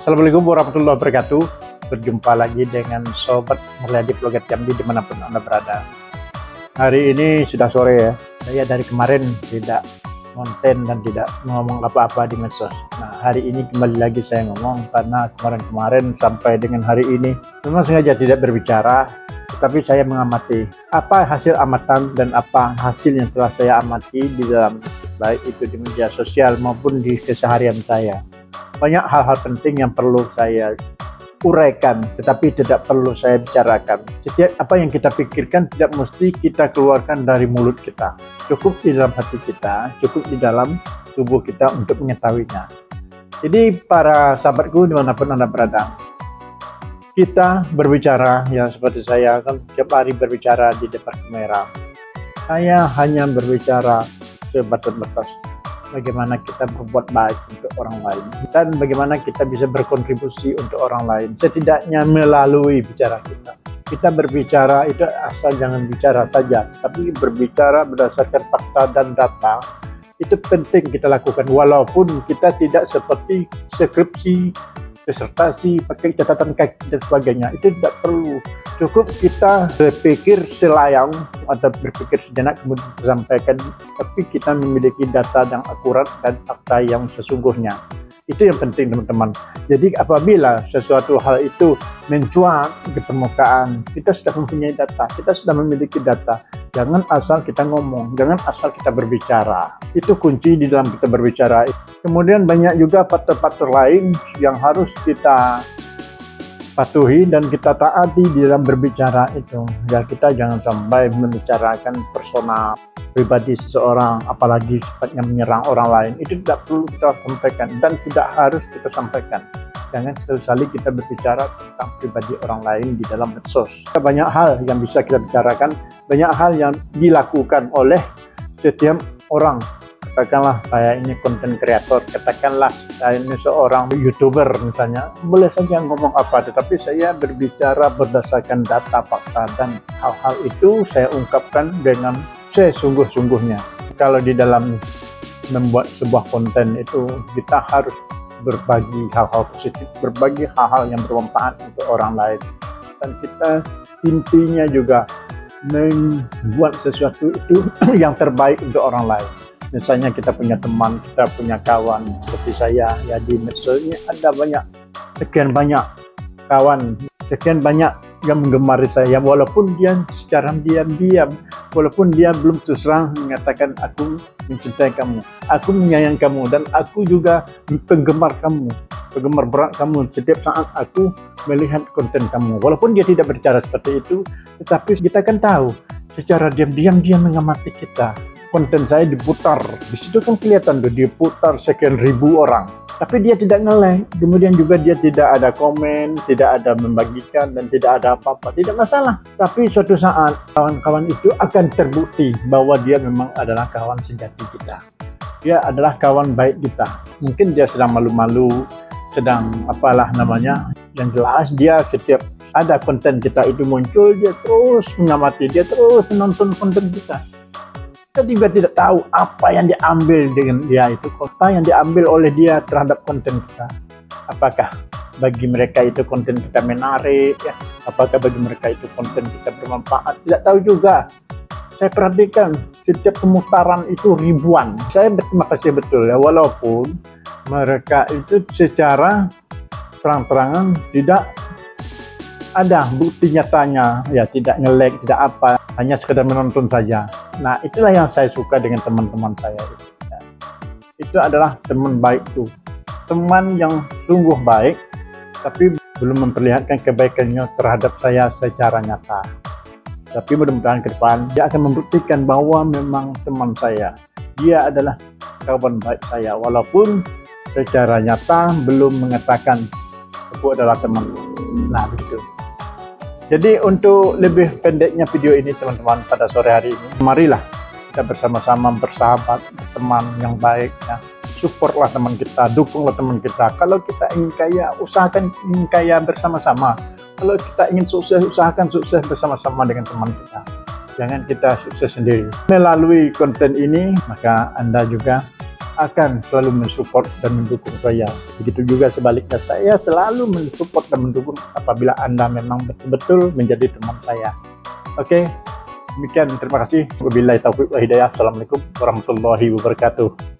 Assalamualaikum warahmatullahi wabarakatuh. Berjumpa lagi dengan Sobat Mulyadi Vloger Jambi dimanapun Anda berada. Hari ini sudah sore ya. Saya dari kemarin tidak konten dan tidak ngomong apa-apa di medsos. Nah, hari ini kembali lagi saya ngomong karena kemarin sampai dengan hari ini memang sengaja tidak berbicara, tetapi saya mengamati apa hasil amatan dan apa hasil yang telah saya amati di dalam baik itu di media sosial maupun di keseharian saya. Banyak hal-hal penting yang perlu saya uraikan, tetapi tidak perlu saya bicarakan. Setiap apa yang kita pikirkan tidak mesti kita keluarkan dari mulut kita. Cukup di dalam hati kita, cukup di dalam tubuh kita untuk mengetahuinya. Jadi para sahabatku dimanapun Anda berada, kita berbicara, ya seperti saya kan setiap hari berbicara di depan kamera. Saya hanya berbicara sebatas-batas bagaimana kita berbuat baik untuk orang lain dan bagaimana kita bisa berkontribusi untuk orang lain, setidaknya melalui bicara kita. Kita berbicara itu asal jangan bicara saja, tapi berbicara berdasarkan fakta dan data. Itu penting kita lakukan walaupun kita tidak seperti skripsi, disertasi, pakai catatan kaki dan sebagainya. Itu tidak perlu. Cukup kita berpikir selayang atau berpikir sejenak kemudian disampaikan, tapi kita memiliki data yang akurat dan fakta yang sesungguhnya. Itu yang penting teman-teman. Jadi apabila sesuatu hal itu mencuat di permukaan, kita sudah mempunyai data, kita sudah memiliki data. Jangan asal kita ngomong, jangan asal kita berbicara. Itu kunci di dalam kita berbicara. Kemudian banyak juga faktor-faktor lain yang harus kita patuhi dan kita taati di dalam berbicara itu. Ya, kita jangan sampai membicarakan personal pribadi seseorang, apalagi sifatnya menyerang orang lain. Itu tidak perlu kita sampaikan dan tidak harus kita sampaikan. Jangan sekali kita berbicara tentang pribadi orang lain di dalam medsos. Banyak hal yang bisa kita bicarakan, banyak hal yang dilakukan oleh setiap orang. Katakanlah saya ini konten kreator, katakanlah saya ini seorang YouTuber misalnya, boleh saja ngomong apa, tetapi saya berbicara berdasarkan data, fakta, dan hal-hal itu saya ungkapkan dengan sesungguh-sungguhnya. Kalau di dalam membuat sebuah konten itu kita harus berbagi hal-hal positif, berbagi hal-hal yang bermanfaat untuk orang lain, dan kita intinya juga membuat sesuatu itu yang terbaik untuk orang lain. Misalnya kita punya teman, kita punya kawan seperti saya ya, di medsos ini ada sekian banyak kawan, sekian banyak yang menggemari saya, walaupun dia secara diam-diam, walaupun dia belum terus terang mengatakan aku mencintai kamu, aku menyayang kamu, dan aku juga penggemar kamu, penggemar berat kamu. Setiap saat aku melihat konten kamu, walaupun dia tidak berbicara seperti itu, tetapi kita kan tahu secara diam-diam dia mengamati kita. Konten saya diputar, di situ kan kelihatan tuh diputar sekian ribu orang, tapi dia tidak nge-like, kemudian juga dia tidak ada komen, tidak ada membagikan, dan tidak ada apa-apa. Tidak masalah, tapi suatu saat kawan-kawan itu akan terbukti bahwa dia memang adalah kawan sejati kita, dia adalah kawan baik kita. Mungkin dia sedang malu-malu, sedang apalah namanya, yang jelas dia setiap ada konten kita itu muncul, dia terus mengamati, dia terus menonton konten kita. Kita juga tidak tahu apa yang diambil dengan dia itu, apa yang diambil oleh dia terhadap konten kita. Apakah bagi mereka itu konten kita menarik, ya? Apakah bagi mereka itu konten kita bermanfaat? Tidak tahu juga. Saya perhatikan setiap pemutaran itu ribuan. Saya berterima kasih betul ya, walaupun mereka itu secara terang-terangan tidak ada bukti nyatanya, ya tidak nge-like, tidak apa, hanya sekedar menonton saja. Nah, itulah yang saya suka dengan teman-teman saya itu. Ya. Itu adalah teman baik tuh, teman yang sungguh baik, tapi belum memperlihatkan kebaikannya terhadap saya secara nyata. Tapi mudah-mudahan ke depan dia akan membuktikan bahwa memang teman saya, dia adalah kawan baik saya, walaupun secara nyata belum mengatakan aku adalah teman. Nah, begitu. Jadi untuk lebih pendeknya video ini teman-teman pada sore hari ini, marilah kita bersama-sama bersahabat, berteman yang baik ya. Supportlah teman kita, dukunglah teman kita. Kalau kita ingin kaya, usahakan ingin kaya bersama-sama. Kalau kita ingin sukses, usahakan sukses bersama-sama dengan teman kita. Jangan kita sukses sendiri. Melalui konten ini, maka Anda juga akan selalu mensupport dan mendukung saya. Begitu juga sebaliknya, saya selalu mensupport dan mendukung apabila Anda memang betul-betul menjadi teman saya. Oke, demikian, terima kasih. Wabillahi taufiq wa hidayah. Assalamualaikum warahmatullahi wabarakatuh.